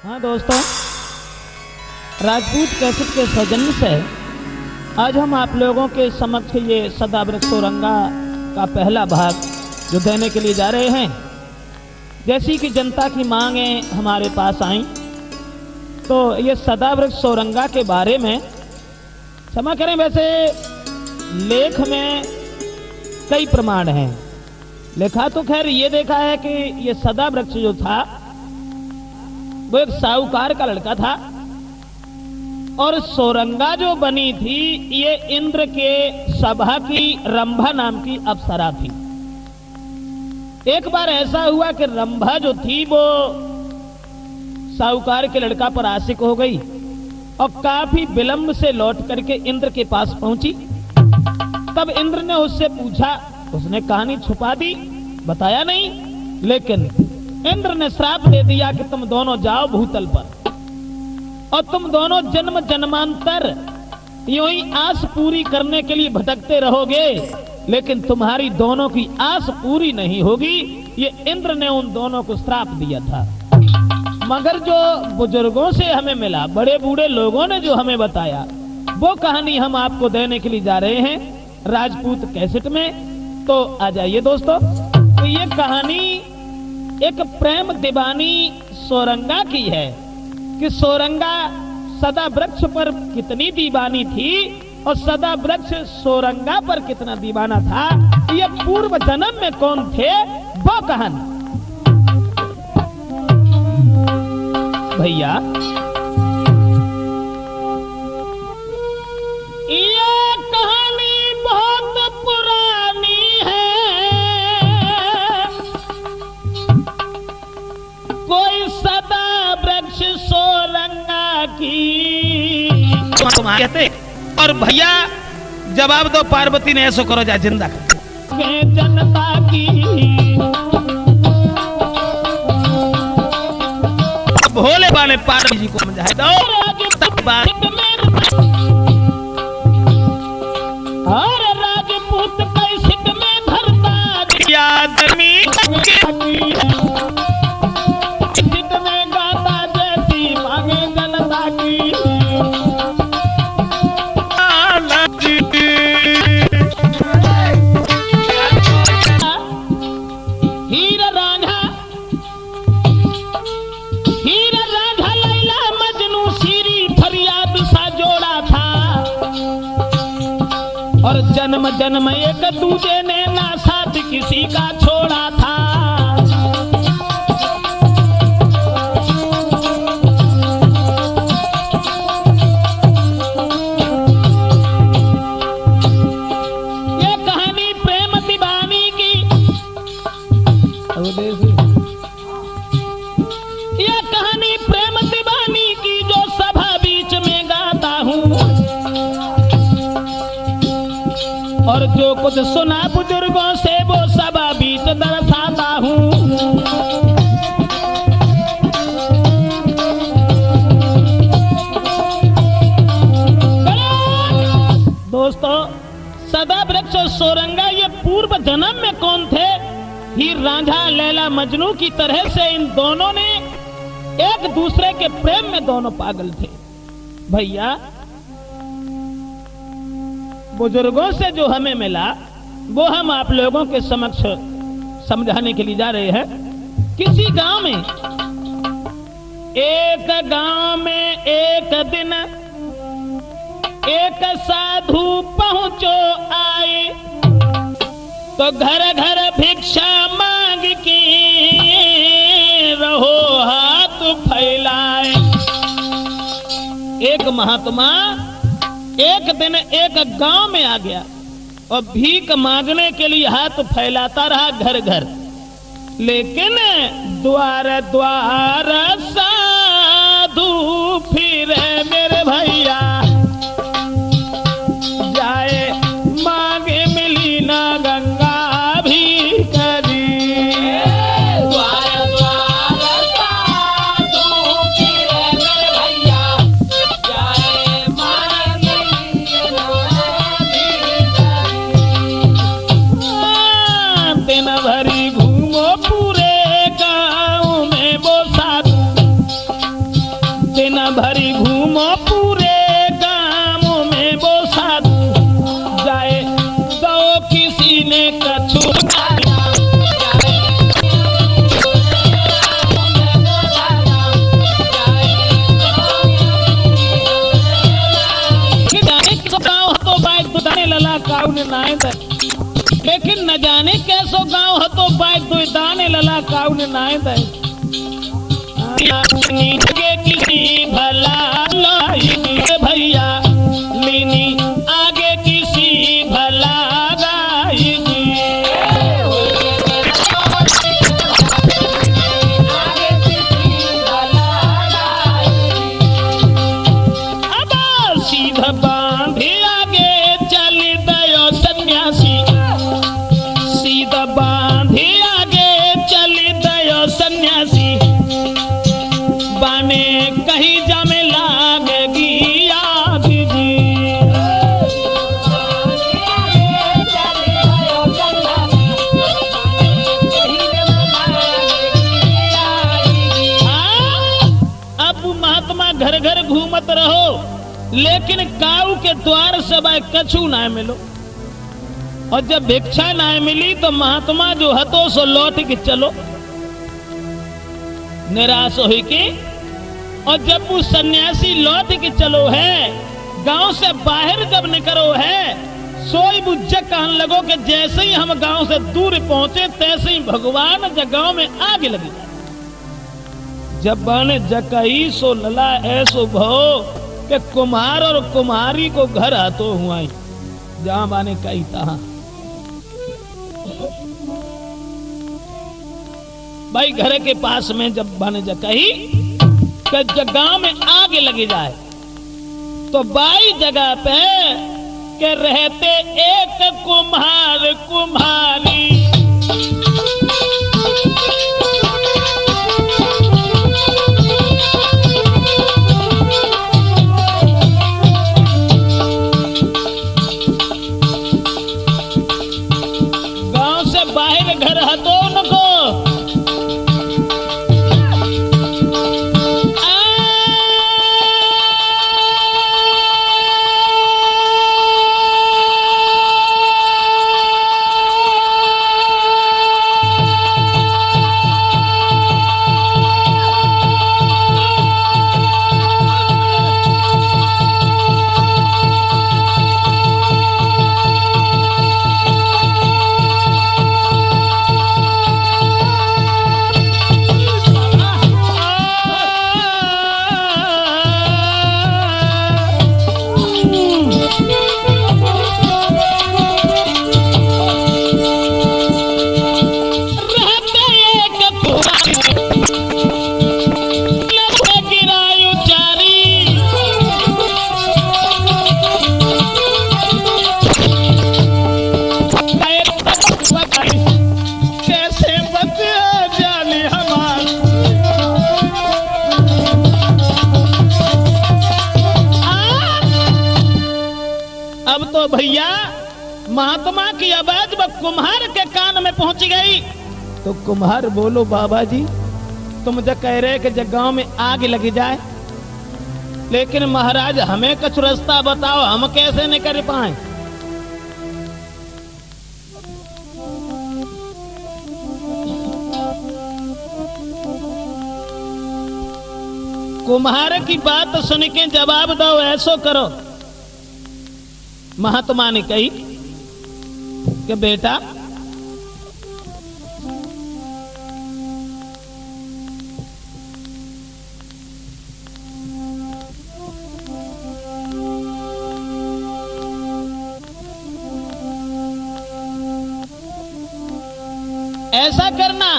हाँ दोस्तों, राजपूत कैसेट के सौजन्य से आज हम आप लोगों के समक्ष ये सदावृक्ष सोरंगा का पहला भाग जो देने के लिए जा रहे हैं। जैसी कि जनता की मांगें हमारे पास आई तो ये सदावृक्ष सोरंगा के बारे में क्षमा करें, वैसे लेख में कई प्रमाण हैं। लिखा तो खैर ये देखा है कि ये सदावृक्ष जो था वो एक साहूकार का लड़का था और सोरंगा जो बनी थी ये इंद्र के सभा की रंभा नाम की अप्सरा थी। एक बार ऐसा हुआ कि रंभा जो थी वो साहूकार के लड़का पर आशिक हो गई और काफी विलंब से लौट करके इंद्र के पास पहुंची। तब इंद्र ने उससे पूछा, उसने कहानी छुपा दी, बताया नहीं, लेकिन इंद्र ने श्राप दे दिया कि तुम दोनों जाओ भूतल पर और तुम दोनों जन्म जन्मांतर यूं ही आस पूरी करने के लिए भटकते रहोगे, लेकिन तुम्हारी दोनों की आस पूरी नहीं होगी। ये इंद्र ने उन दोनों को श्राप दिया था। मगर जो बुजुर्गों से हमें मिला, बड़े बूढ़े लोगों ने जो हमें बताया, वो कहानी हम आपको देने के लिए जा रहे हैं राजपूत कैसेट में। तो आ जाइए दोस्तों। तो ये कहानी एक प्रेम दीवानी सोरंगा की है कि सोरंगा सदा वृक्ष पर कितनी दीवानी थी और सदा वृक्ष सोरंगा पर कितना दीवाना था। ये पूर्व जन्म में कौन थे वो कहानी। भैया ये कहानी बहुत पुरानी है, कोई सदा वृक्ष सोरंगा की कहते। और भैया जवाब दो, पार्वती ने ऐसो करो, जा जिंदा कर जनता की भोले वाले पार्वती जी को समझाए दो। और राजपूत कैसेट में धरता दिया दमी में गाता जैसी मांगे जनता की। हीरा रांझा लैला मजनू सीरी फरियाद सा जोड़ा था और जन्म जन्म एक दूजे ने ना साथ किसी का छोड़ा था। ये कहानी प्रेम दीवानी की, ये कहानी प्रेम दीवानी की जो सभा बीच में गाता हूँ और जो कुछ सुना बुजुर्गों से वो सभा बीच दर्शाता हूँ। दोस्तों, सदा वृक्ष और सोरंगा ये पूर्व जन्म में कौन थे? हीर रांझा लैला मजनू की तरह से इन दोनों ने एक दूसरे के प्रेम में दोनों पागल थे। भैया बुजुर्गों से जो हमें मिला वो हम आप लोगों के समक्ष समझाने के लिए जा रहे हैं। किसी गांव में एक दिन एक साधु पहुंचो आए तो घर घर भिक्षा मांग के रहो हाथ फैलाए। एक महात्मा एक दिन एक गांव में आ गया और भीख मांगने के लिए हाथ फैलाता रहा घर घर, लेकिन द्वार द्वार साधु फिरे मेरे भैया, जाए मांगे मिली ना गंगा भी करी। द्वार द्वार साधु फिरे मेरे भैया, जाए मांगे मिली ना भी करी। दिन भरी घूमो पूरे गांव में वो साधु दिन भरी घूमो पूरे गांव में वो साधु जाए तो किसी ने कछु लला काऊ ने नाय दे, लेकिन न जाने कैसो गांव हो तो बात दो दाने लला काऊ ने नाय दे। आगे किसी भला लाएगी भैया लीनी आगे किसी भला गाएगी। अब सीधा बांधे बांधे आगे चल दयो सन्यासी बाने कहीं जामे लागेगी आग जी। अब महात्मा घर घर घूमत रहो लेकिन काऊ के द्वार से भाई कछु ना मिलो। और जब भिक्षा ना मिली तो महात्मा जो हतो सो लौट के चलो निराश हो के। और जब वो सन्यासी लौट के चलो है गांव से बाहर जब निकलो है सोई बुझक कहने लगो कि जैसे ही हम गांव से दूर पहुंचे तैसे ही भगवान जगह में आग लगी। जब बने जकई सो लला ऐसो भो कि कुम्हार और कुम्हारी को घर हाथों हुआ जहां बाने कही तहा भाई घर के पास में जब बने कही कि गांव में आग लगी जाए तो बाई जगह पे के रहते एक कुम्हार कुम्हारी। गांव से बाहर घर हतो उनको भैया महात्मा की आवाज कुम्हार के कान में पहुंच गई तो कुम्हार बोलो बाबा जी तुम जो कह रहे कि गांव में आग लगी जाए लेकिन महाराज हमें कुछ रास्ता बताओ हम कैसे निकल पाए। कुम्हार की बात सुन के जवाब दो ऐसो करो। महात्मा ने कही कि बेटा ऐसा करना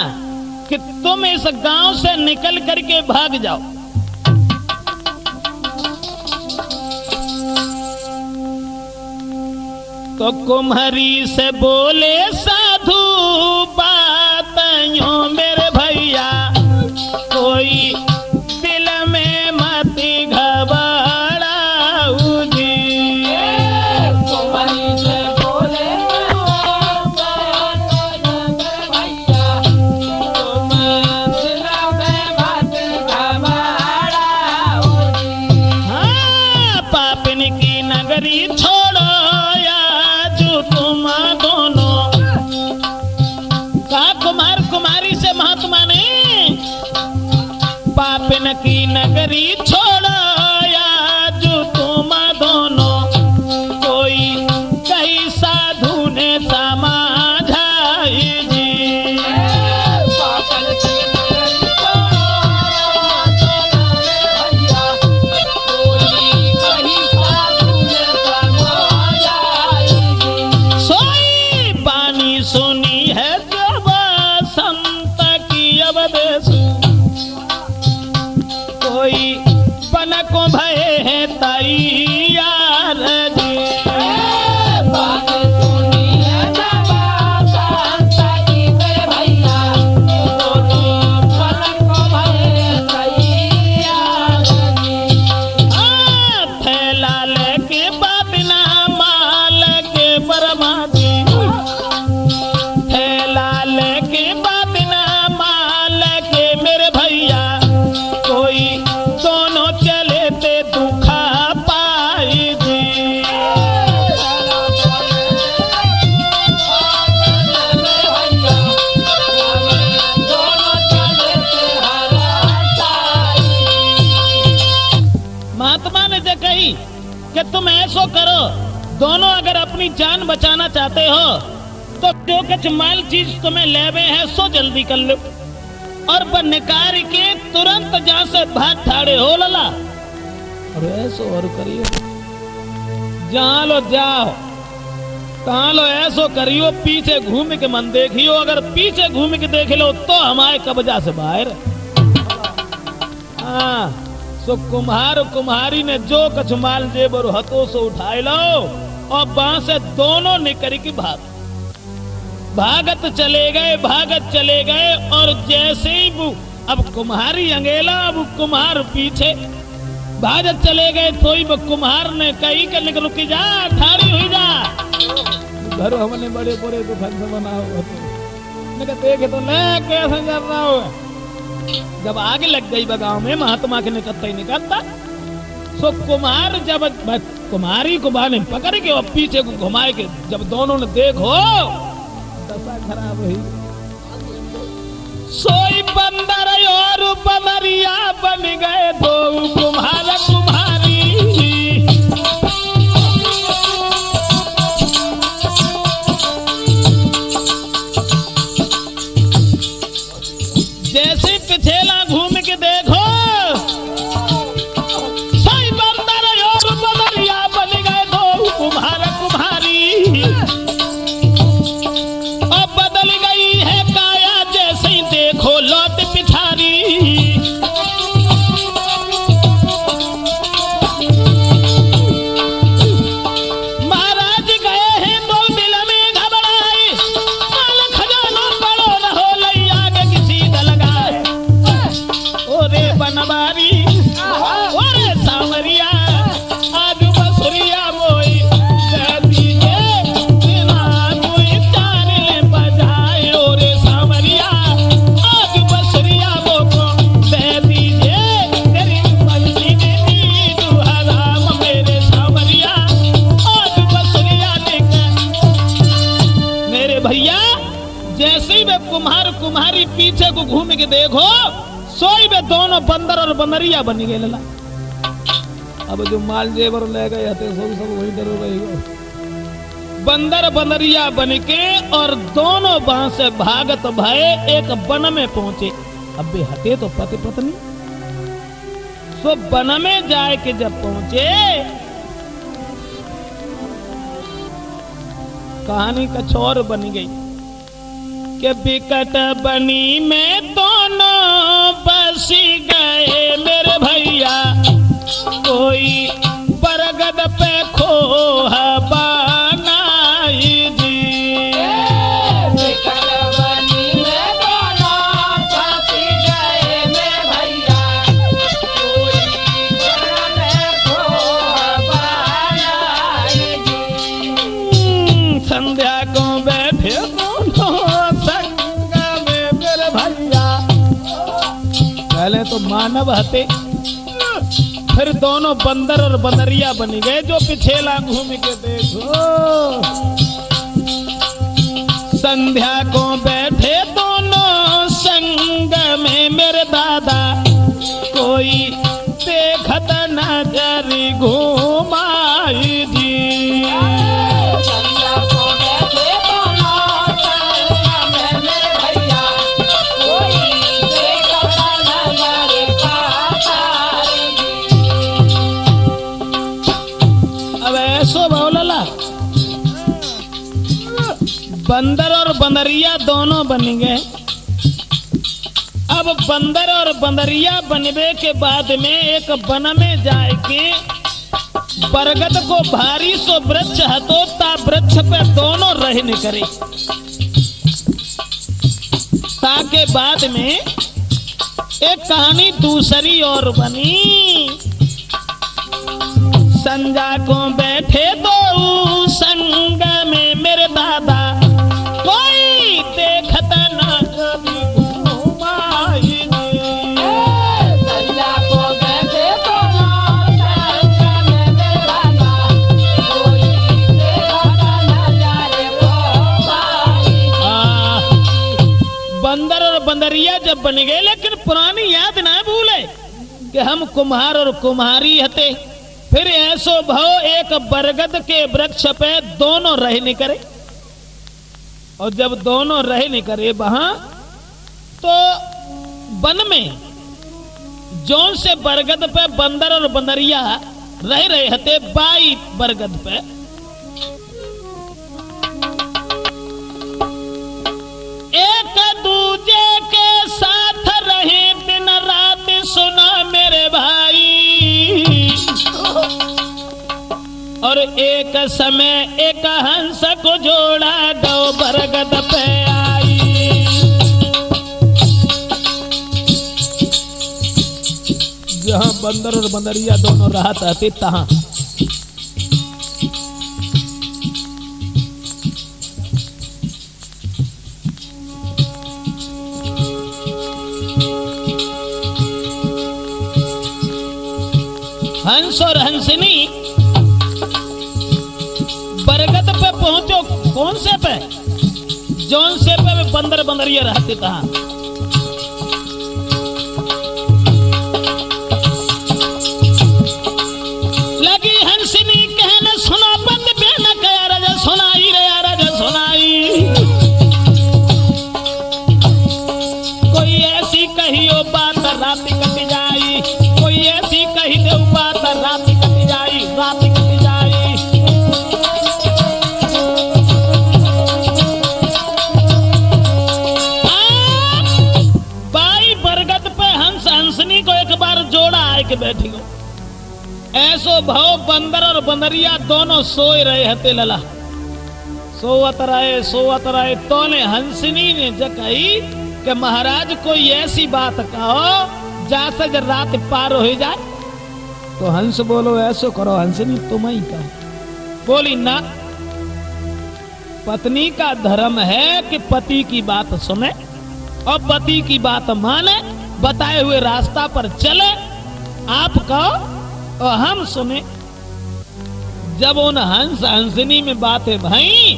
कि तुम इस गांव से निकल करके भाग जाओ। तो कुम्हारी से बोले साधु बात यूं मेरे भैया कोई दिल में मत घबराओ जी। कुम्हारी से बोले भैया तुम दिल में मत घबराओ बिन की नगरी छोड़ाया जो तुम दोनों, कोई कई साधु ने समाझाई जी। सोई बानी सुनी है जब संत की अवदेश, कोई बन को भय है तैयार जी। कि तुम ऐसो करो, दोनों अगर अपनी जान बचाना चाहते हो तो जो कुछ माल चीज तुम्हें लेवे है सो जल्दी कर लो, और निकार के तुरंत जहाँ से भाग ठाड़े हो लला। और ऐसो और करियो, जहाँ लो जाओ कहाँ लो ऐसो करियो, पीछे घूम के मन देखियो, अगर पीछे घूम के देख लो तो हमारे कब्जा से बाहर। हाँ, तो कुम्हार कुम्हारी ने जो कछ माल जेबर हथों से उठाए लो और बांस से दोनों निकल की भागत चले गए। और जैसे ही वो अब कुम्हारी अंगेला, अब कुम्हार पीछे भागत चले गए, तो ही वो कुम्हार ने कही कर निकल रुकी जा, ठाड़ी हुई जा, घर हमने बड़े बड़े दुखन से बनाओ देखे तो ले कैसे कर रहा हो। जब आगे लग गई बगाव में महात्मा के निकलता ही निकलता, सो कुमार जब कुमारी को बाने पकड़ के और पीछे को घुमाए के जब दोनों ने देखो दशा खराब हुई। सोई बंदर और बमरिया बन गए दो कुम्हार कुम्हारी। जैसे पिछेला घूम के देखो, सोई बंदर और बमरिया बन गए दो कुम्हार कुम्हारी। अब बदल गई है काया जैसे ही देखो लौट पिछारी। महाराज गए हैं तो दिल में घबराए, माल खजाना पड़ो न हो लई आगे किसी दल लगाए। ओरे बनवारी ओरे सांवरिया आज बसुरिया मोई कह दीजिए बिना कोई चार ले बजाए। ओरे सांवरिया आज बसुरिया मोको कह दीजिए तेरी बंसी ने दी दुहराम। मेरे सांवरिया आज बसुरिया लेकर। मेरे भैया जैसे ही वे कुम्हार कुम्हारी पीछे को घूम के देखो, सोई वे दोनों बंदर और बंदरिया बन गए लला। अब जो माल जेवर ले गए थे सब वही डरो रहेगा। बंदर बंदरिया बन के और दोनों बांस से भागत भय एक वन में पहुंचे। अब वे हटे तो पति पत्नी, सो वन में जाए के जब पहुंचे, कहानी कछ और बन गई कि बिकट बनी में दोनों बसी गए मेरे भैया। कोई बरगद पे खोह बनाई जी। बिकट बनी में दोनों बसी गए मेरे भैया। कोई बरगद पे खोह बनाई जी। संध्या को बैठे पहले तो मानव हते, फिर दोनों बंदर और बंदरिया बन गए। जो पिछेला घूम के देखो, संध्या को बैठे दोनों संग में मेरे दादा। कोई कोई देखत नजर घुमाई जी। अब ऐसो भौलला बंदर और बंदरिया दोनों बन गए। अब बंदर और बंदरिया बनने के बाद में एक वन में जाके बरगद को भारी सो वृक्ष हतो ता वृक्ष पे दोनों रहने करे। ताके बाद में एक कहानी दूसरी और बनी। संजा को बैठे दो संग में मेरे दादा कोई देखत ना बंदर और बंदरिया जब बन गए, लेकिन पुरानी याद ना भूले कि हम कुम्हार और कुम्हारी हते। फिर ऐसो भाव एक बरगद के वृक्ष पे दोनों रहने करे। और जब दोनों रहने करे वहां तो वन में जौन से बरगद पे बंदर और बंदरिया रह रहे हते बाई बरगद पे, एक दूजे के साथ रहे दिन रात सुना मेरे भाई। और एक समय एक हंस को जोड़ा दो बरगद पे आई। जहां बंदर और बंदरिया दोनों राहत आती तहां हंस और हंसनी बरगद पे पहुंचो। कौन से पे? जौन से पे बंदर बंदरिया रहते था। लगी हंसनी कहने सुना बंद बेना कया राजा सुनाई रे राजा सुनाई। कोई ऐसी कहियो बात रात कट जाई, कोई ऐसी कही दे बात रात कट जाई, रात कट जाई। बाई बरगद पे हंस हंसनी को एक बार जोड़ा आए के बैठी हो। ऐसो भाव बंदर और बंदरिया दोनों सोए रहे हते लला। सोवत रहे तो ने हंसनी ने जकई कि महाराज कोई ऐसी बात कहो जा से जब रात पार हो जाए। तो हंस बोलो ऐसो करो हंसनी तुम ही कहो। बोली ना, पत्नी का धर्म है कि पति की बात सुने और पति की बात माने, बताए हुए रास्ता पर चले। आप कहो और हम सुने। जब उन हंस हंसनी में बातें भाई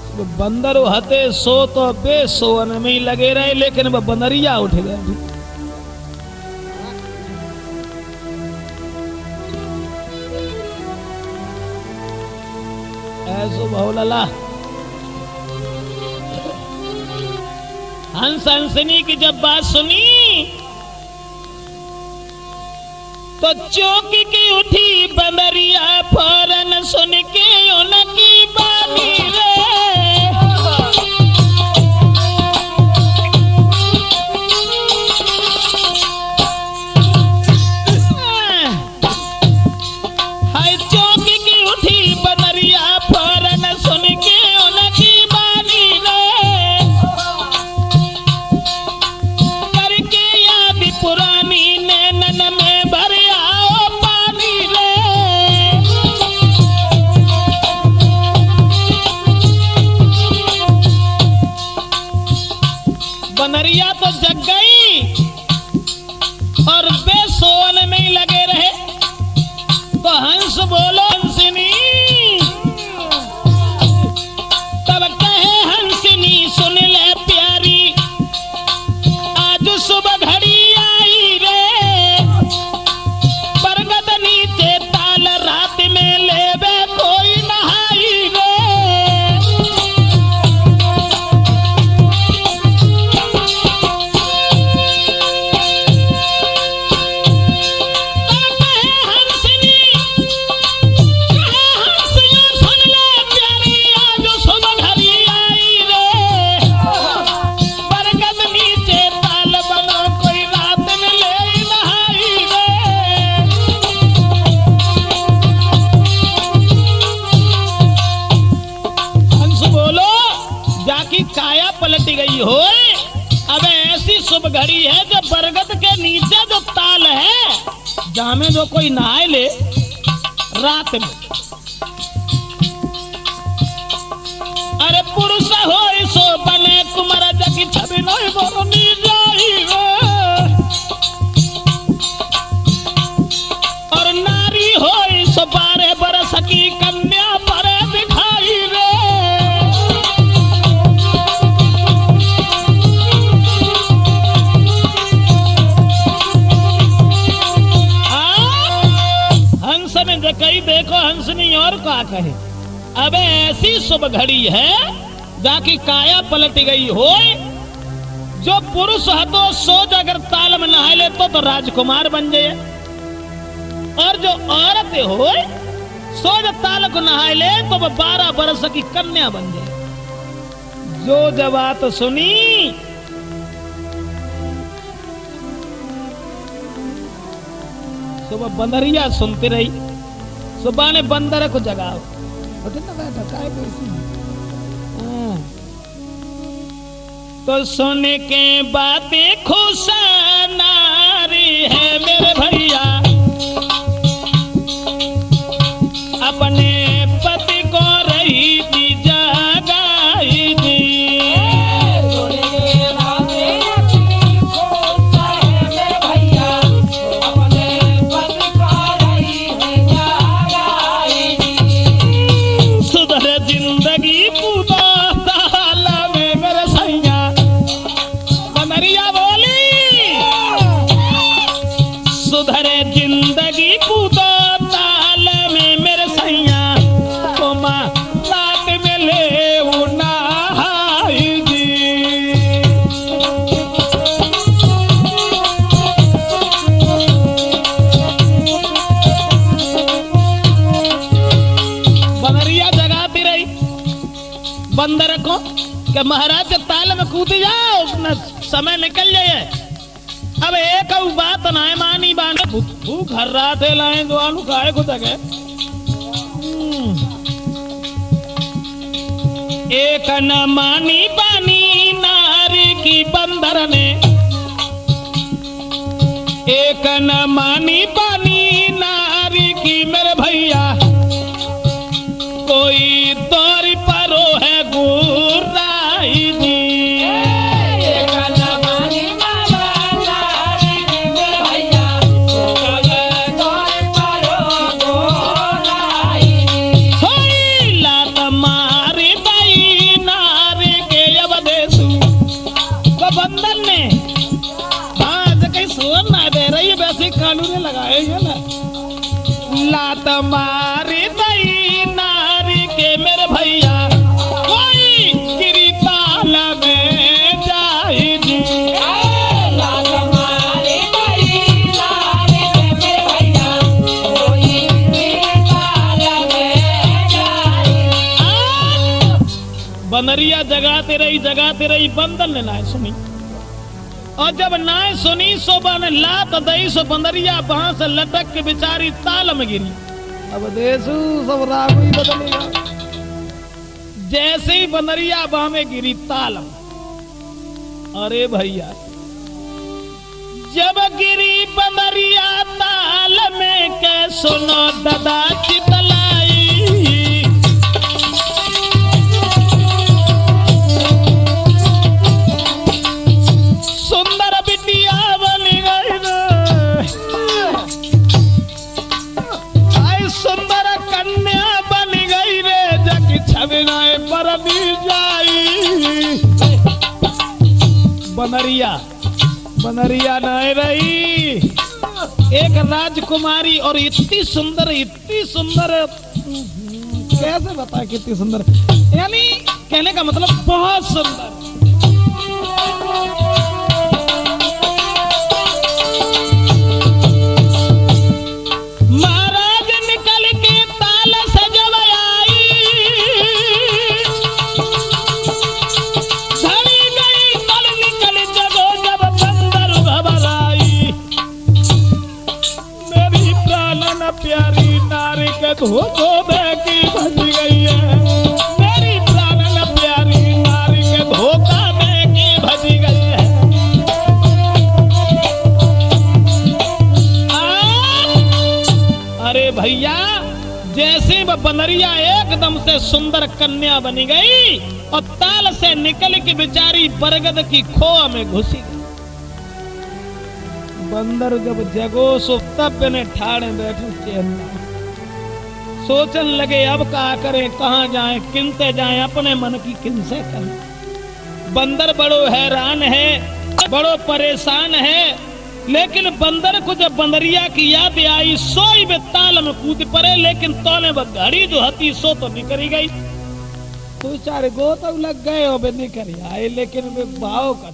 तो बंदर हते सो तो बेसोन में ही लगे रहे, लेकिन वह बंदरिया उठ गए। ऐसो बहुलला हंस हंसनी की जब बात सुनी तो चौकी की उठी बंदरिया फौरन सुन के उनकी बानी रे। हाय चौकी की उठी बंदरिया फौरन सुन के उनकी बानी रे। करके याद पुरानी नैनन में भर आओ पानी रे। घड़ी है जो बरगद के नीचे जो ताल है, जहां में जो कोई नहाए ले रात में, अरे पुरुष हो सो बने तुम्हारा जगी छवि नहीं बोलनी जाई और नारी हो सो 12 बरस की कन्या पर दिखाई रे। हंस में जकई देखो हंसनी और क्या कहे। अब ऐसी शुभ घड़ी है जाकी काया पलट गई हो, जो पुरुष है तो सोच अगर ताल में नहा ले तो राजकुमार बन जाए, और जो औरत हो सोच ताल को नहा ले तो 12 बरस की कन्या बन जाए। जो जब बात सुनी सुबह बंदरिया सुनती रही, सुबह ने बंदर को जगाओ तो सोने के बातें खुश नारी है मेरे भैया, अपने पति को रही थी जगाई दी। सुधर जिंदगी पूरा ताल में मेरे सैया, बनरिया बोली सुधरे जिंदगी पूरा ताल में मेरे सैया, तो माँ रात में ले नहाई जी। बनरिया जगाती रही बंदर को कि महाराज ताल में कूद जाओ, अपना समय निकल जाए। अब एक बात ना मानी बाने भूख हर रात है लाए दो आलू खाए को तक है। एक न मानी बानी नारी की बंदर ने, एक न मानी बानी नारी की मेरे भैया, कोई दौर परो है गुर्राई जी। कानून लगाए ना लात मारी दई नारी के मेरे भैया, कोई गिरी ताल में जाई जी। लात मारी दई नारी के मेरे भैया, कोई गिरी ताल में जाई। बनरिया जगाते रही बंदर ने ना सुनी, और जब नाय सुनी सो बन लात दई सो बंदरिया वहां से लटक के बेचारी ताल में गिरी। अब देसू सब राग ही बदलेगा। जैसे ही बंदरिया वहां में गिरी ताल में, अरे भैया जब गिरी बंदरिया ताल में के सुनो दादा चितलाई, सुंदर बिटिया बनी गई आई, सुंदर कन्या बनी गई रे, जग छविनाए पर भी जाई। बनरिया नहीं रही, एक राजकुमारी, और इतनी सुंदर कैसे बता कितनी सुंदर, यानी कहने का मतलब बहुत सुंदर। महाराज निकल के ताल से जब आई, धड़ी गई तल निकल जगो जब बंदर घबराई। मेरी प्राणन प्यारी नारी के धोखो दे की भज गई है, मेरी प्राणन प्यारी नारी के धोखा दे की भज गई है। अरे भैया, जैसे वह बंदरिया एकदम से सुंदर कन्या बनी गई और ताल से निकल के बेचारी बरगद की खोह में घुसी गई। बंदर जब जगो सो तब ने ठाड़े बैठे चैन, सोचन लगे अब क्या करें, कहां जाएं, किनते जाएं, अपने मन की किनसे कहें। बंदर बड़ो हैरान है, बड़ो परेशान है, लेकिन बंदर को जब बंदरिया की याद आई सोई वे ताल में कूद पड़े, लेकिन तौले व घड़ी जो हती सो तो निकली गई। तो चार गो तो लग गए हो, निकल आए, लेकिन वे भाव का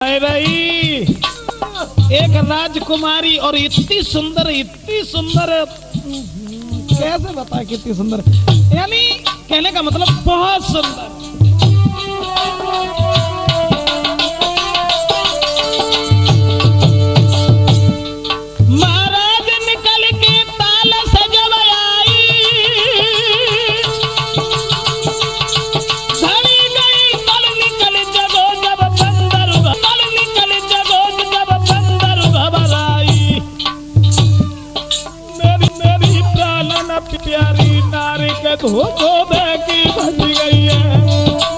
भाई। एक राजकुमारी और इतनी सुंदर कैसे बताए कितनी सुंदर, यानी कहने का मतलब बहुत सुंदर। महाराज निकल के ताल सजव आई, घड़ी गई कल निकल जगो जब बंदर, कल निकल जगो जब बंदर घबराई। मेरी प्राणन प्यारी नारी के धोखो की बच गई है,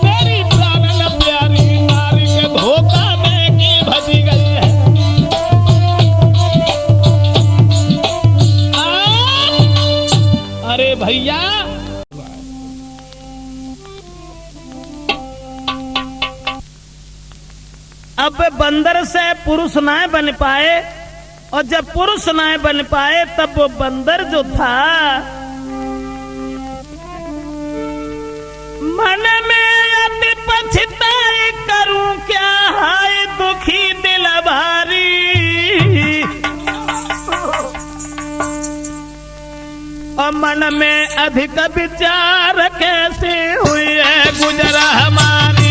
मेरी प्राणन प्यारी नारी के धोखा में की बच गई है। अरे भैया, अब बंदर से पुरुष ना बन पाए, और जब पुरुष ना बन पाए तब वो बंदर जो था मन में अति पछताए, करूं क्या हाय दुखी दिल भारी। और मन में अधिक विचार कैसे हुई है गुजरा हमारी।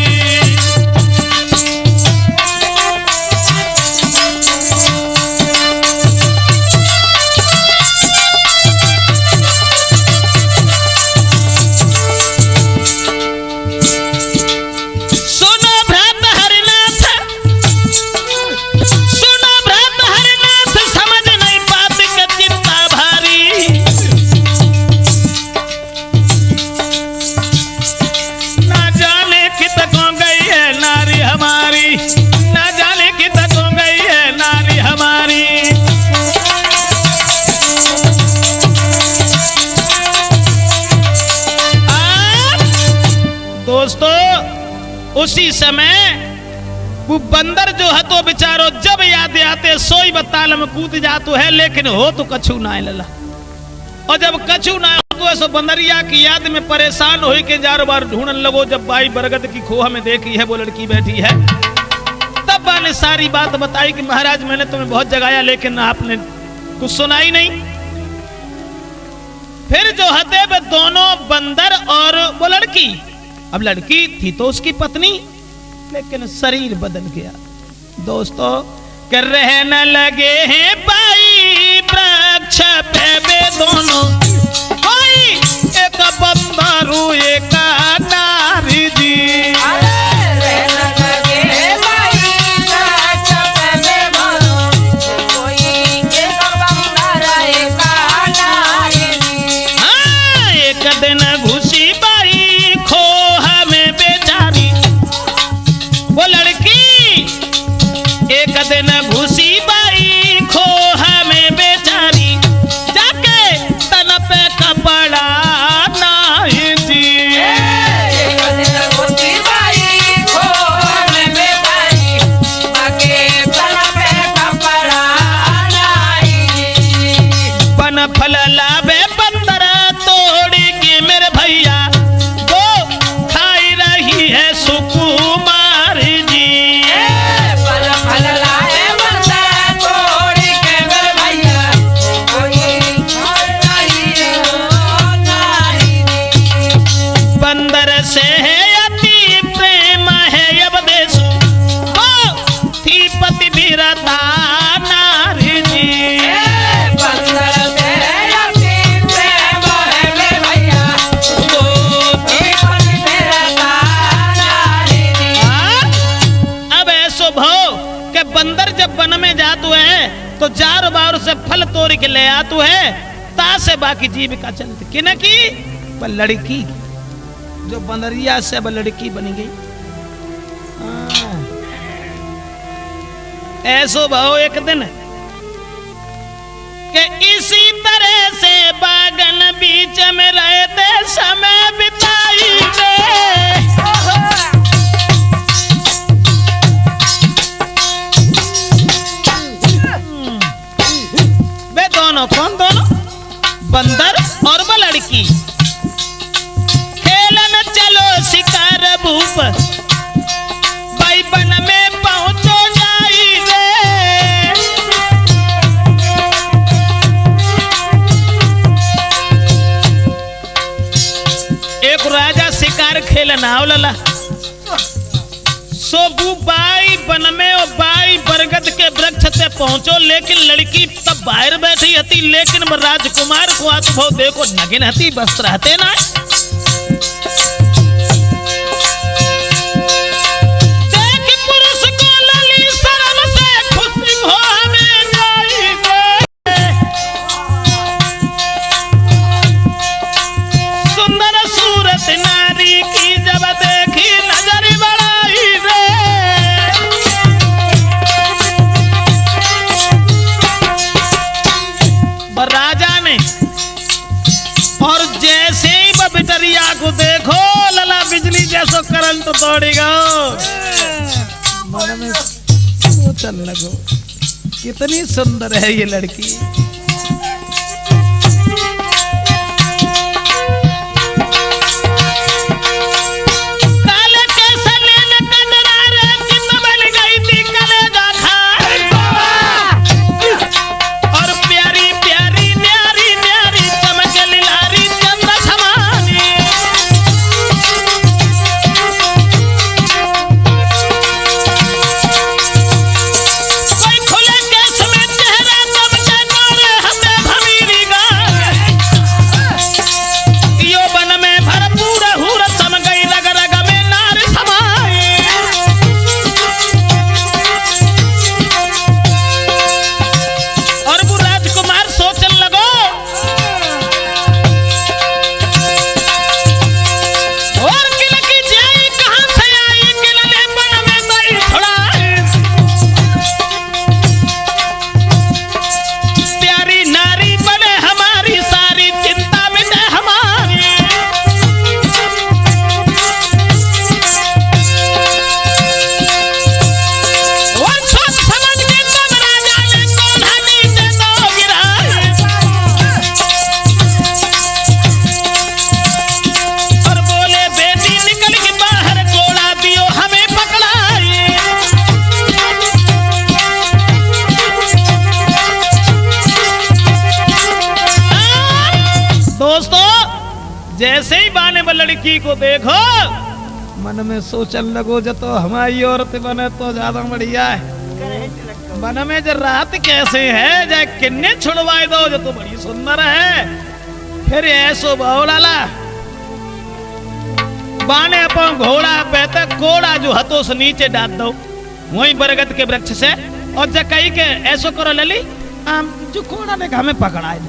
उसी समय वो बंदर जो है तो बेचारो जब याद आते सोई बताल में कूद जातो है, लेकिन हो तो कछु ना लला। और जब कछु ना हो तो ऐसा बंदरिया की याद में परेशान हो के जार बार ढूंढन लगो। जब बाई बरगद की खोह में देखी है वो लड़की बैठी है, तब मैंने सारी बात बताई कि महाराज मैंने तुम्हें बहुत जगाया लेकिन आपने कुछ सुना ही नहीं। फिर जो हते वे दोनों बंदर और वो लड़की, अब लड़की थी तो उसकी पत्नी, लेकिन शरीर बदल गया। दोस्तों, कर रहे न लगे हैं पाई वृक्ष पे वे दोनों, कोई एक बंदरू एक नारी जी। एक दिन घुसी बाई खोह तो जार बार से फल तोड़ के ले आ तू है ता से बाकी जीविका चलती कि न की पर लड़की जो बंदरिया से अब लड़की बनी गई। ऐसो भाव एक दिन कि इसी तरह से बागन बीच में रहते समय बिताई वे दोनों कौन दोनों बंदर और वो लड़की खेलन चलो शिकार भूप भाई बन में पहुंचो जाई रे। एक राजा शिकार खेलन आओ लला सोबू बाई बन में और बाई बरगद के वृक्ष से पहुंचो लेकिन लड़की तब बाहर बैठी हती लेकिन राजकुमार को अनुभव देखो नगिन हती वस्त्र हते ना को देखो लला बिजली जैसो करंट तो दौड़ेगा मन में सोचने लगो कितनी सुंदर है ये लड़की। जैसे ही बाने पर लड़की को देखो मन में सोचन लगो जो तो हमारी औरत बने तो ज्यादा बढ़िया है। मन में जो रात कैसे है जाए किन्ने छुड़वाए दो जो तो बड़ी सुंदर है। फिर ऐसो बहुलाला बाने अपन घोड़ा पे कोड़ा जो हथों से नीचे डाल दो वही बरगद के वृक्ष से और जकई के ऐसो करो लली जो कोड़ा ने हमें पकड़ाए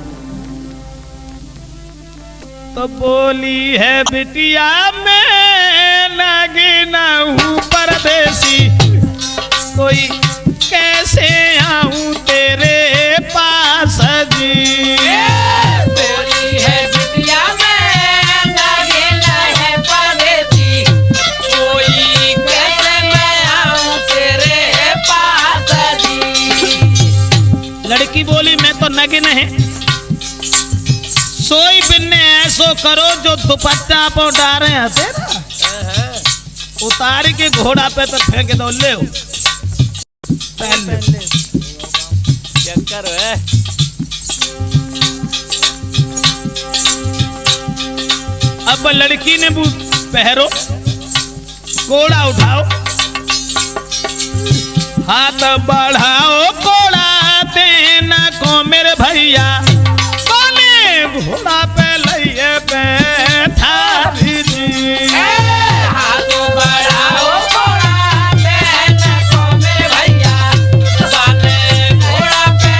तो बोली है बिटिया मैं नागिना हूँ परदेसी कोई कैसे आऊं तेरे पास जी। बोली है बिटिया मैं नागिना है परदेसी कोई कैसे मैं आऊं तेरे पास जी। लड़की बोली मैं तो नगिन है सोई बिन्ने ऐसो करो जो दुपट्टा पर डारे हते ना उतार के घोड़ा पे तो फेंक दो ले पहले क्या करो है अब लड़की ने पहरो कोड़ा उठाओ हाथ बढ़ाओ कोड़ा देना को मेरे भैया घोड़ा पे लइए बैठा दीजिए हाथ बढ़ाओ घोड़ा देना को मेरे भैया बाने घोड़ा पे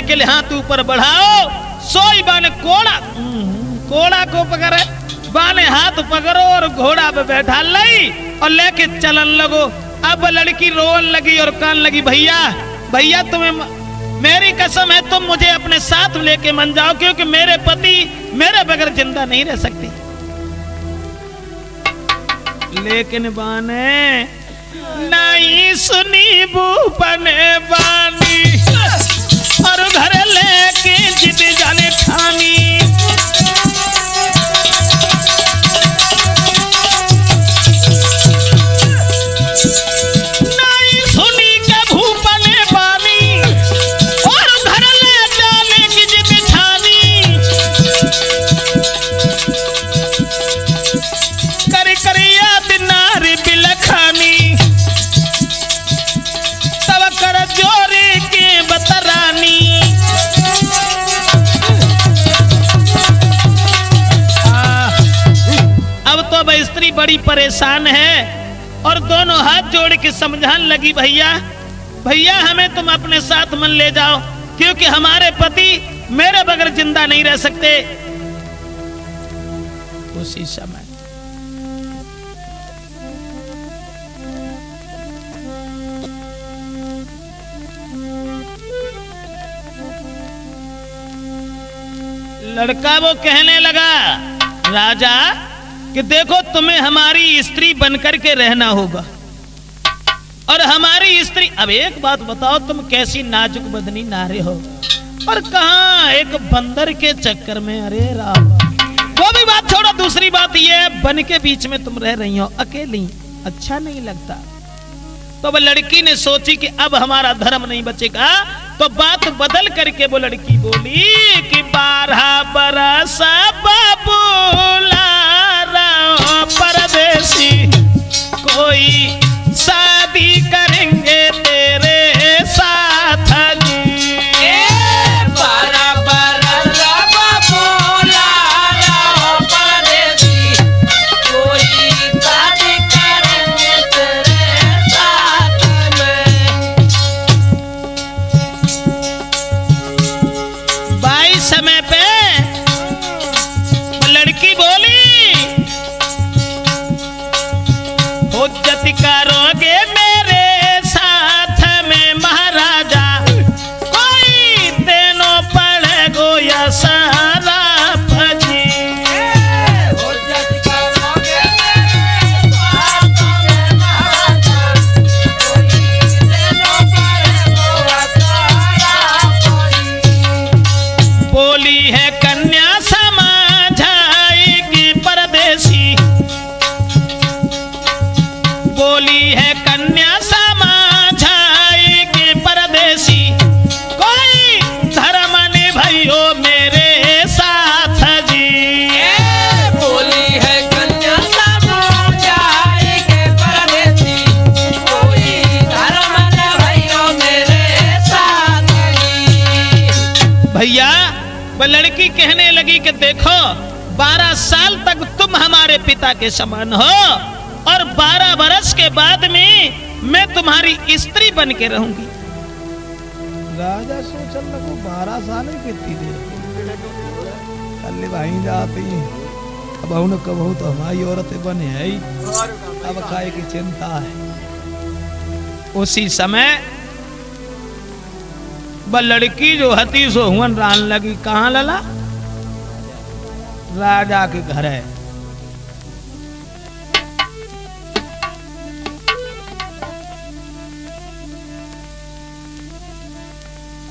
के लिए हाथ ऊपर बढ़ाओ, सोई बाने कोड़ा कोड़ा को पकड़े, बाने हाथ पकड़ो और घोड़ा पे बैठा लई और लेके चलन लगो। अब लड़की रोन लगी और कान लगी, भैया भैया तुम्हें मेरी कसम है तुम मुझे अपने साथ लेके मन जाओ, क्योंकि मेरे पति मेरे बगैर जिंदा नहीं रह सकती। लेकिन बाने नहीं सुनी बने बानी और घर लेके जिद जाने ठानी। नहीं सुनी के भूपने बानी और घर ले जाने की जिद ठानी। कर याद नारी बिलखानी तब कर जोरी के बतरानी। अब तो अब स्त्री बड़ी परेशान है और दोनों हाथ जोड़ के समझाने लगी, भैया भैया हमें तुम अपने साथ मन ले जाओ, क्योंकि हमारे पति मेरे बगैर जिंदा नहीं रह सकते। उसी समय लड़का वो कहने लगा, राजा कि देखो तुम्हें हमारी स्त्री बनकर के रहना होगा और हमारी स्त्री। अब एक बात बताओ, तुम कैसी नाजुक बदनी नारी हो और कहां एक बंदर के चक्कर में। अरे राम, वो भी बात छोड़ो, दूसरी बात ये है बन के बीच में तुम रह रही हो अकेली, अच्छा नहीं लगता। तो वो लड़की ने सोची कि अब हमारा धर्म नहीं बचेगा, तो बात बदल करके वो लड़की बोली कि 12 बरस बबूला परदेसी कोई शादी करेंगे तेरे साथ जी। 12 बरस बबूला परदेसी कोई शादी करेंगे तेरे साथ में। बाई समय पे लड़की बोली, हुज्जत करोगे मेरे साथ में महाराजा, कोई तेनों पड़े गो या सारा फजी। हुज्जत करोगे मेरे साथ में महाराजा, कोई तेनों पड़े गो या सारा फजी। बोली है कन्या समझाएगी परदेसी, बोली है कन्या समझाएगी परदेसी, कोई धर्म निभाइयो मेरे साथ जी। बोली है कन्या समझाएगी परदेसी, कोई धर्म निभाइयो मेरे साथ जी। भैया वह लड़की कहने लगी कि देखो 12 साल तक तुम हमारे पिता के समान हो और 12 बरस के बाद में मैं तुम्हारी स्त्री बन के रहूंगी। राजा सोचने लगो 12 साल ही कितनी देर कल भाई जाती, अब उन कबहू तो हमारी औरतें बने है ही, अब खाए की चिंता है। उसी समय वह लड़की जो हती सो हुन रान लगी, कहाँ लला? राजा के घर है।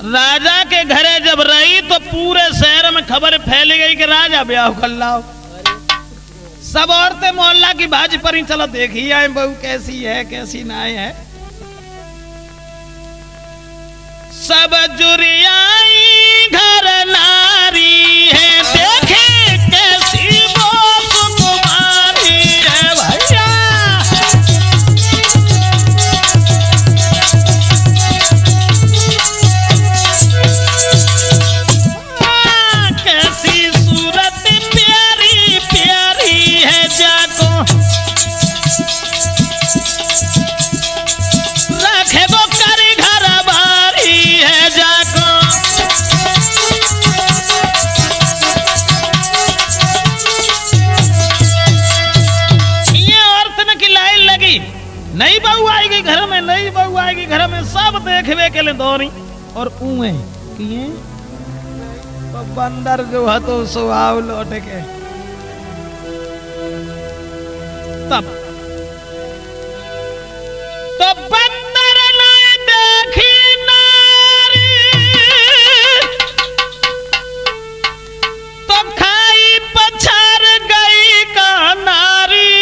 राजा के घरे जब रही तो पूरे शहर में खबर फैल गई कि राजा ब्याह कर लाओ। सब औरतें मोहल्ला की बाजी पर ही चलो देखी आए बहू कैसी है कैसी ना है। सब जुरियाई घर नारी है, देखे कैसी वो सुकुमारी है भैया। कैसी सूरत प्यारी प्यारी है, जाको रखे वो कर घर बारी है, जाको नई बहू आएगी घर में, नई बहू आएगी घर में, सब देखवे के लिए दौड़ी और उए किए तो बंदर जो है तो स्वभाव लौट के तब तो बंदर ने देखी नारी तो खाई पछाड़ गई का नारी।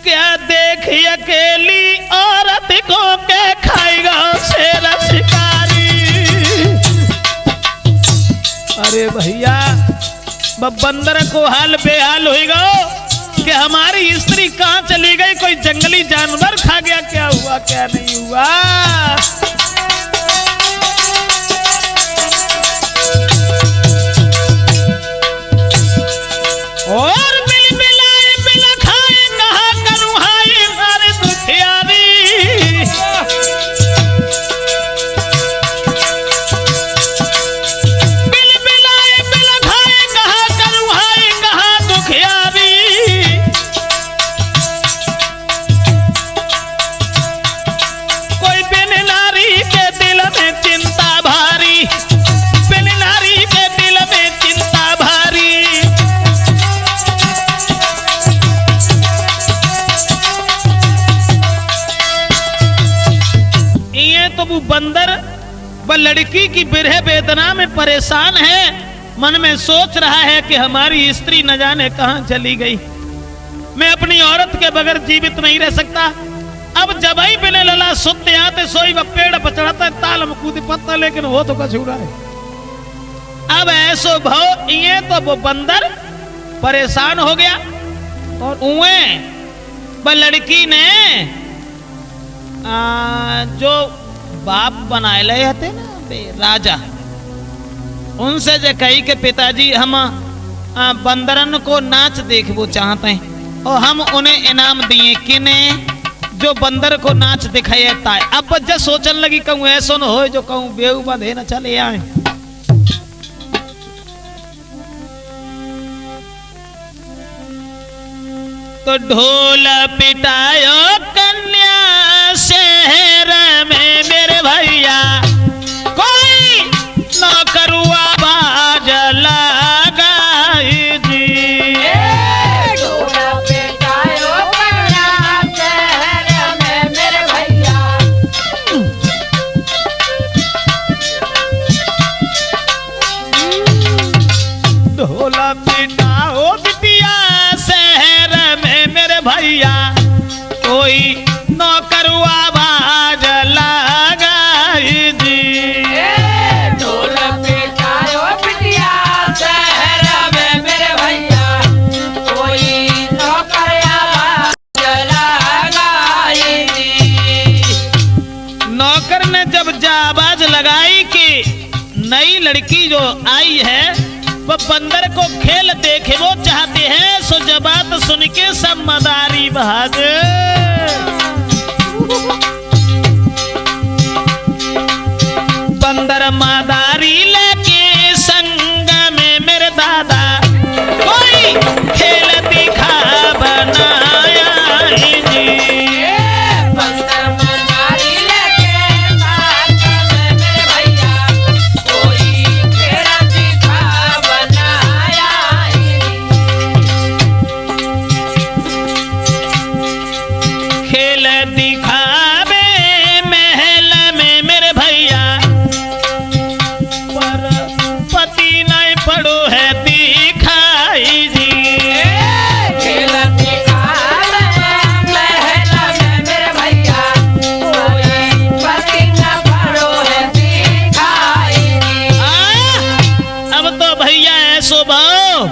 क्या देखी अकेली औरत को के खाएगा शेर शिकारी। अरे भैया बंदर को हाल बेहाल होगा कि हमारी स्त्री कहां चली गई, कोई जंगली जानवर खा गया, क्या हुआ क्या नहीं हुआ। और बिल बिलाए बिल खाए कहा करुहाई हमारे दुखियारी। बिल बिलाए बिल खाए कहा करुहाई कहा दुखियारी। कोई बिन नारी के दिल में चिंता भारी, बिन नारी के दिल में चिंता भारी। ये तो वो बंदर व लड़की की बिरह वेदना में परेशान है, मन में सोच रहा है कि हमारी स्त्री न जाने कहां चली गई, मैं अपनी औरत के बगैर जीवित नहीं रह सकता। अब जब ही बिने लला सुनते आते सोई व पेड़ पर चढ़ाता है ताल में कूद पत्ता, लेकिन वो तो कछ रहा है। अब ऐसो भाव ये तो वो बंदर परेशान हो गया और उए व लड़की ने जो बाप बनाए ले हते ना राजा, उनसे जो कही के पिताजी हम बंदरन को नाच देखबो चाहते हैं और हम उन्हें इनाम दिए किने जो बंदर को नाच दिखाए ताए। अब बच्चा सोचने लगी कहूँ ऐसा न हो जो कहूँ बेहू बंधे न चले आए। तो ढोल पिटायो कन्या शहर में मेरे भैया, कोई नौकरुआ बाज लगाई जी। ढोला पिटाओ बिटिया शहर में मेरे भैया, कोई नौकरुआ बाज लगाई जी। ढोल पिटायो बिटिया शहर में मेरे भैया, कोई नौकरिया बाज लगाई जी। नौकर ने जब आवाज लगाई कि नई लड़की जो आई है वो बंदर को खेल देखे वो चाहते हैं, सो जब बात सुन के सब मदारी भाग। बंदर मदारी लेके संग में मेरे दादा, कोई खेल दिखा बनाया जी। बंदर मदारी लेके संग में मेरे भैया, कोई खेल दिखा बनाया खेल दिखावे महल में मेरे भैया, पर पति नहीं पड़ो है दिखाई जी। खेल दिखावे महल में मेरे भैया, कोई पति न पड़ो है दिखाई। अब तो भैया ऐसो भाव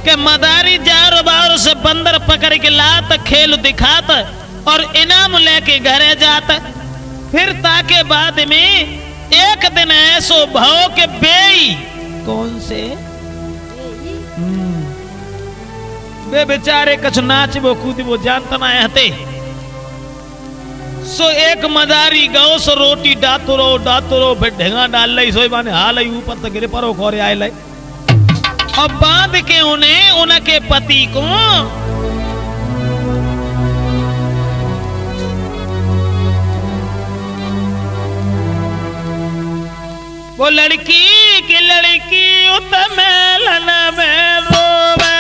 के मदारी जारो बारो से बंदर पकड़ के लात खेल दिखात और इनाम लेके घरे जात। फिर ताके बाद में एक दिन ऐसो भाव के बेई कौन से बे बेचारे कछु नाच वो कूद वो जानता ना हते। सो एक मदारी गौ सो रोटी डातो रो फिर ढेंगा डाल ली सोई बाने हाल ऊपर तक गिरे परो खोरे आए लाई और बांध के उन्हें उनके पति को वो लड़की की लड़की उतमेलन में रोवे।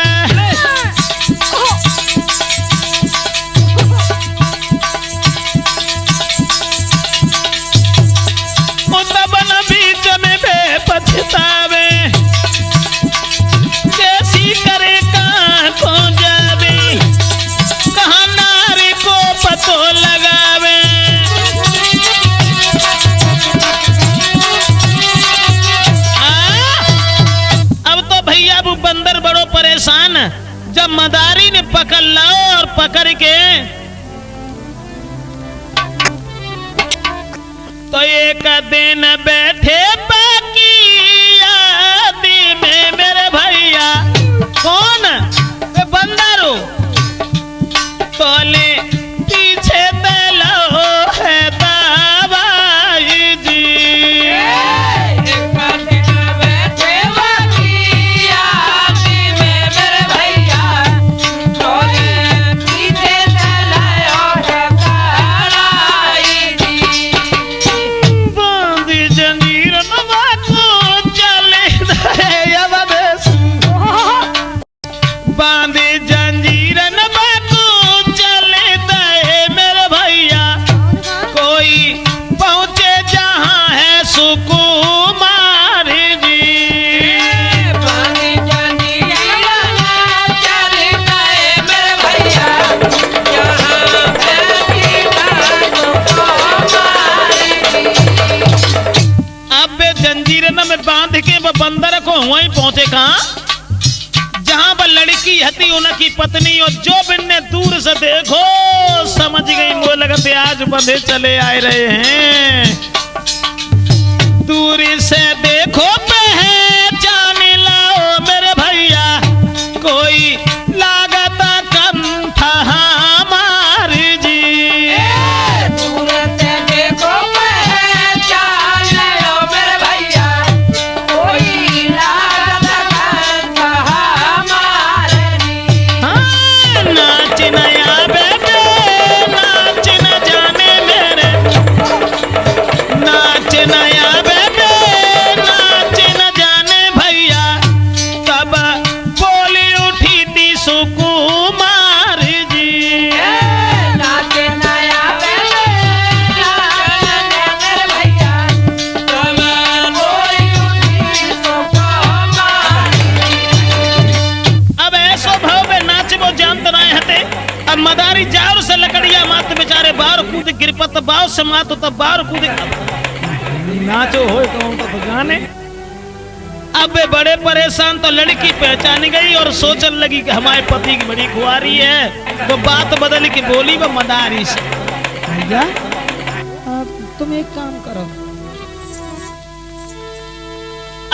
उतबन बीच में पछतावे, कैसी करे कहाँ को जावे, कहाँ नारी को पतो लगावे। अब तो भैया वो बंदर बड़ो परेशान, जब मदारी ने पकड़ लाओ और पकड़ के तो एक दिन बैठे बाकी आदि में मेरे भैया कौन वे बंदरो तोले पीछे दलो है दवाई जी। बंदर को वहीं पहुंचे कहां जहां पर लड़की हती उनकी पत्नी, और जो बिन्ने दूर से देखो समझ गई वो लगते आज बंधे चले आए रहे हैं। दूरी से देखो पहचान लाओ मेरे भैया, कोई लागता कंठ हमारी जी। दूर से देखो पहचान लो मेरे भैया, कोई लागता कंठ हमारी। हाँ, नाच नया बेटे नाच न जाने मेरे, नाच नया बेटे नाच न जाने भैया, तब बोली उठी थी सुकुमार जी। नाच नया बेटे नाच मेरे भैया, तब बोली उठी सुकुमारी। अब ऐसो भाव में नाच वो जानते रहे हते। अब मदारी जाओ से लकड़िया मात बेचारे बाहर कूद गिरपत बाव से मात तब बाहर कूद नाचो हो तो जाने। अब वे बड़े परेशान, तो लड़की पहचान गई और सोचने लगी कि हमारे पति की बड़ी खुआरी है, तो बात बदल के बोली वो मदारी से, भैया तुम एक काम करो,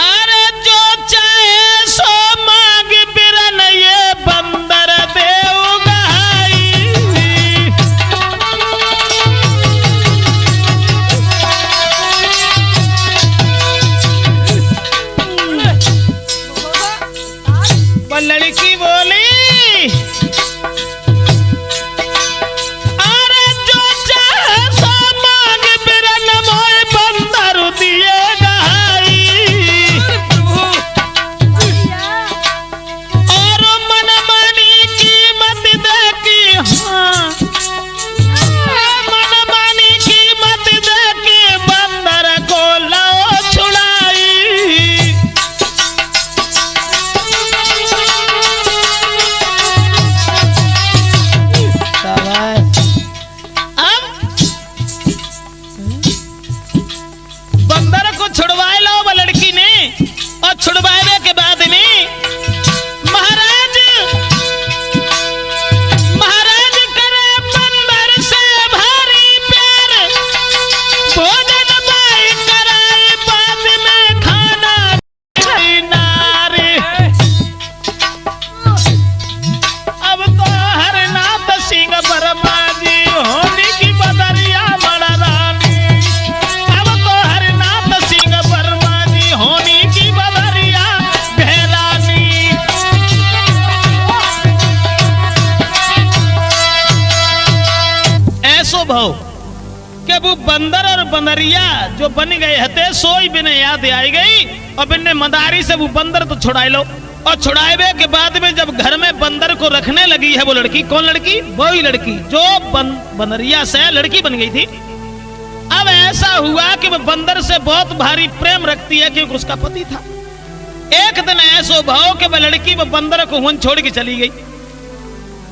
अरे जो चाहे सो मांग बिरन ये बंदर देऊगा ही। वो लड़की बोली अरे जो चाहे सो मांग बिरन मोए बंदर दिएगा ही। और मनमानी कीमत देखी, हाँ मनमानी कीमत देखी बंदर को लो छुड़ाई। बंदर को छुड़वाए लो वो लड़की ने, और छुड़वाने के बाद में महाराज महाराज करे बंदर से भारी प्यार, भोजन बाई कराई बाद में खाना खाई नारी। अब तो हरनाथ सिंह वर्मा जी होनी की बदरिया बड़ा रानी, अब तो हरनाथ सिंह वर्मा जी होनी की बदरिया गहरानी। ऐसो भाव कि वो बंदर और बंदरिया जो बन गए हते सोई बिने याद आई गई और बिन्ने मदारी से वो बंदर तो छुड़ाए लो। और छुड़ाए के बाद में जब घर में बंदर को रखने लगी है वो लड़की, कौन लड़की? वही लड़की जो बंदरिया से लड़की बन गई थी। अब ऐसा हुआ कि वो बंदर से बहुत भारी प्रेम रखती है क्योंकि उसका पति था। एक दिन ऐसो भाव कि वह लड़की वो बंदर को वन छोड़ के चली गई।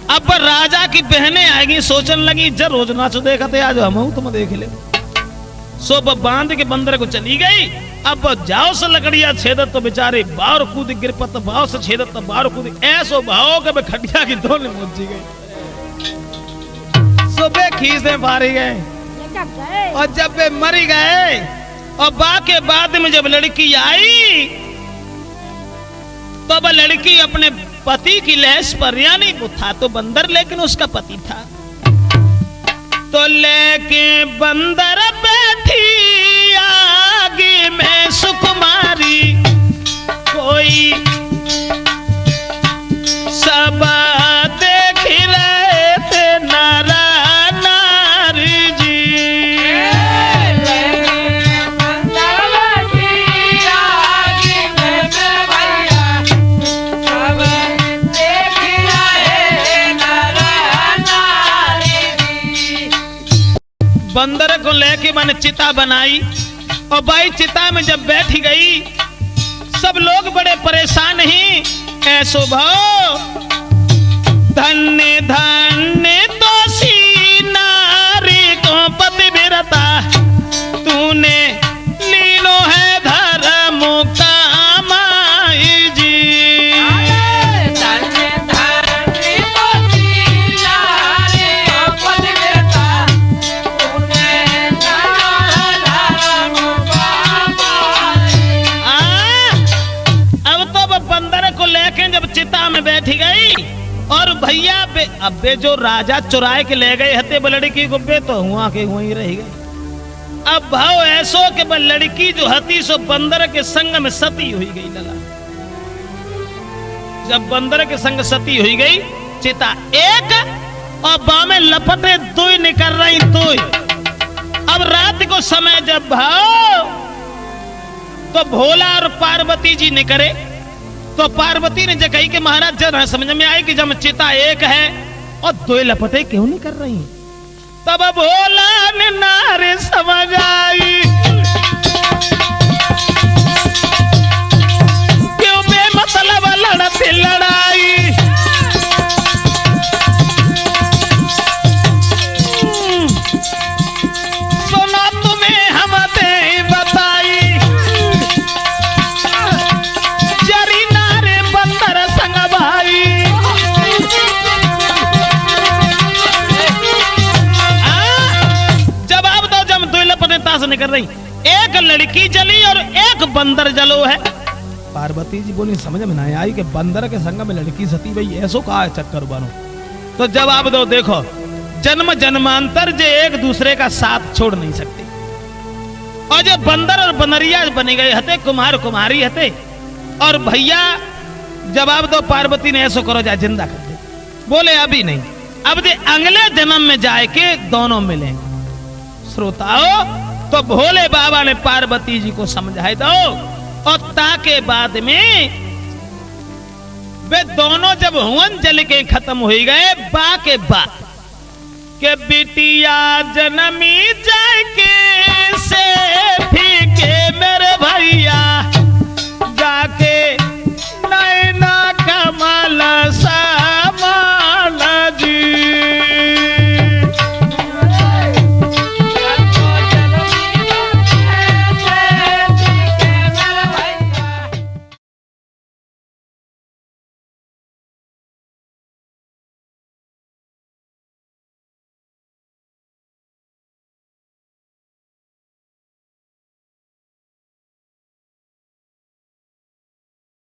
अब राजा की बहनें आएगी, सोचने लगी जब रोज नाचो देखा थे आज हम तुम देख ले। सो बांध के बंदर को चली गई। अब जाओ से लकड़िया छेदत तो बेचारे बाहर कूद गिरपत, भाव से छेदत तो बाहर कूद, ऐसो भाव के खटिया की दोनों मुझी गई। सुबह खींचने मारी गए और जब वे मरी गए और बा के बाद में जब लड़की आई तो वह लड़की अपने पति की लहस पर, यानी वो था तो बंदर लेकिन उसका पति था, तो लेके बंदर बैठी आगे में सुकुमारी, कोई सब देख रहे थे नारा नारी जी। बंदर को लेके मैंने चिता बनाई और भाई चिता में जब बैठी गई सब लोग बड़े परेशान ही। ऐसो भाव धन्य धन्य दोषी नारी को पति बिरता, तूने लीनो है धर्म का माई जी। जब चिता में बैठी गई और भैया अबे जो राजा चुराए के ले गए हते लड़की को बे तो हुआ के हुआ ही रह गई। अब भाव ऐसो के लड़की जो हती सो बंदर के संग में सती हुई गई। लला जब बंदर के संग सती हुई गई चिता एक और बामे लपटे दुई निकल रही दुई। अब रात को समय जब भाव तो भोला और पार्वती जी निकले तो पार्वती ने कही कि महाराज जब समझ में आई कि जब चिता एक है और दो लपटे क्यों नहीं कर रही, तब भोला ने नारे समझ आई क्यों बेमतलब लड़ती लड़ाई। सुना तुम्हें हम दे बताई कर रही। एक लड़की जली और एक बंदर जलो है। पार्वती जी बोली समझ में नहीं आई कि बंदर के संग में लड़की सती भाई ऐसो कहा है चक्कर बनो। तो जवाब दो, देखो जन्म जन्मांतर जे एक दूसरे का साथ छोड़ नहीं सकते और जो बंदर और बंदरिया बने गए हते कुमार कुमारी हते। और भैया जवाब दो पार्वती ने ऐसो करो जा जिंदा कर दे। बोले अभी नहीं, अब जे अगले जन्म में जाए के दोनों मिलेंगे। श्रोताओ तो भोले बाबा ने पार्वती जी को समझाए दो और ताके बाद में वे दोनों जब हुवन जल के खत्म हो गए बा के बाद के बिटिया जन्मी जाए के से फीके मेरे भैया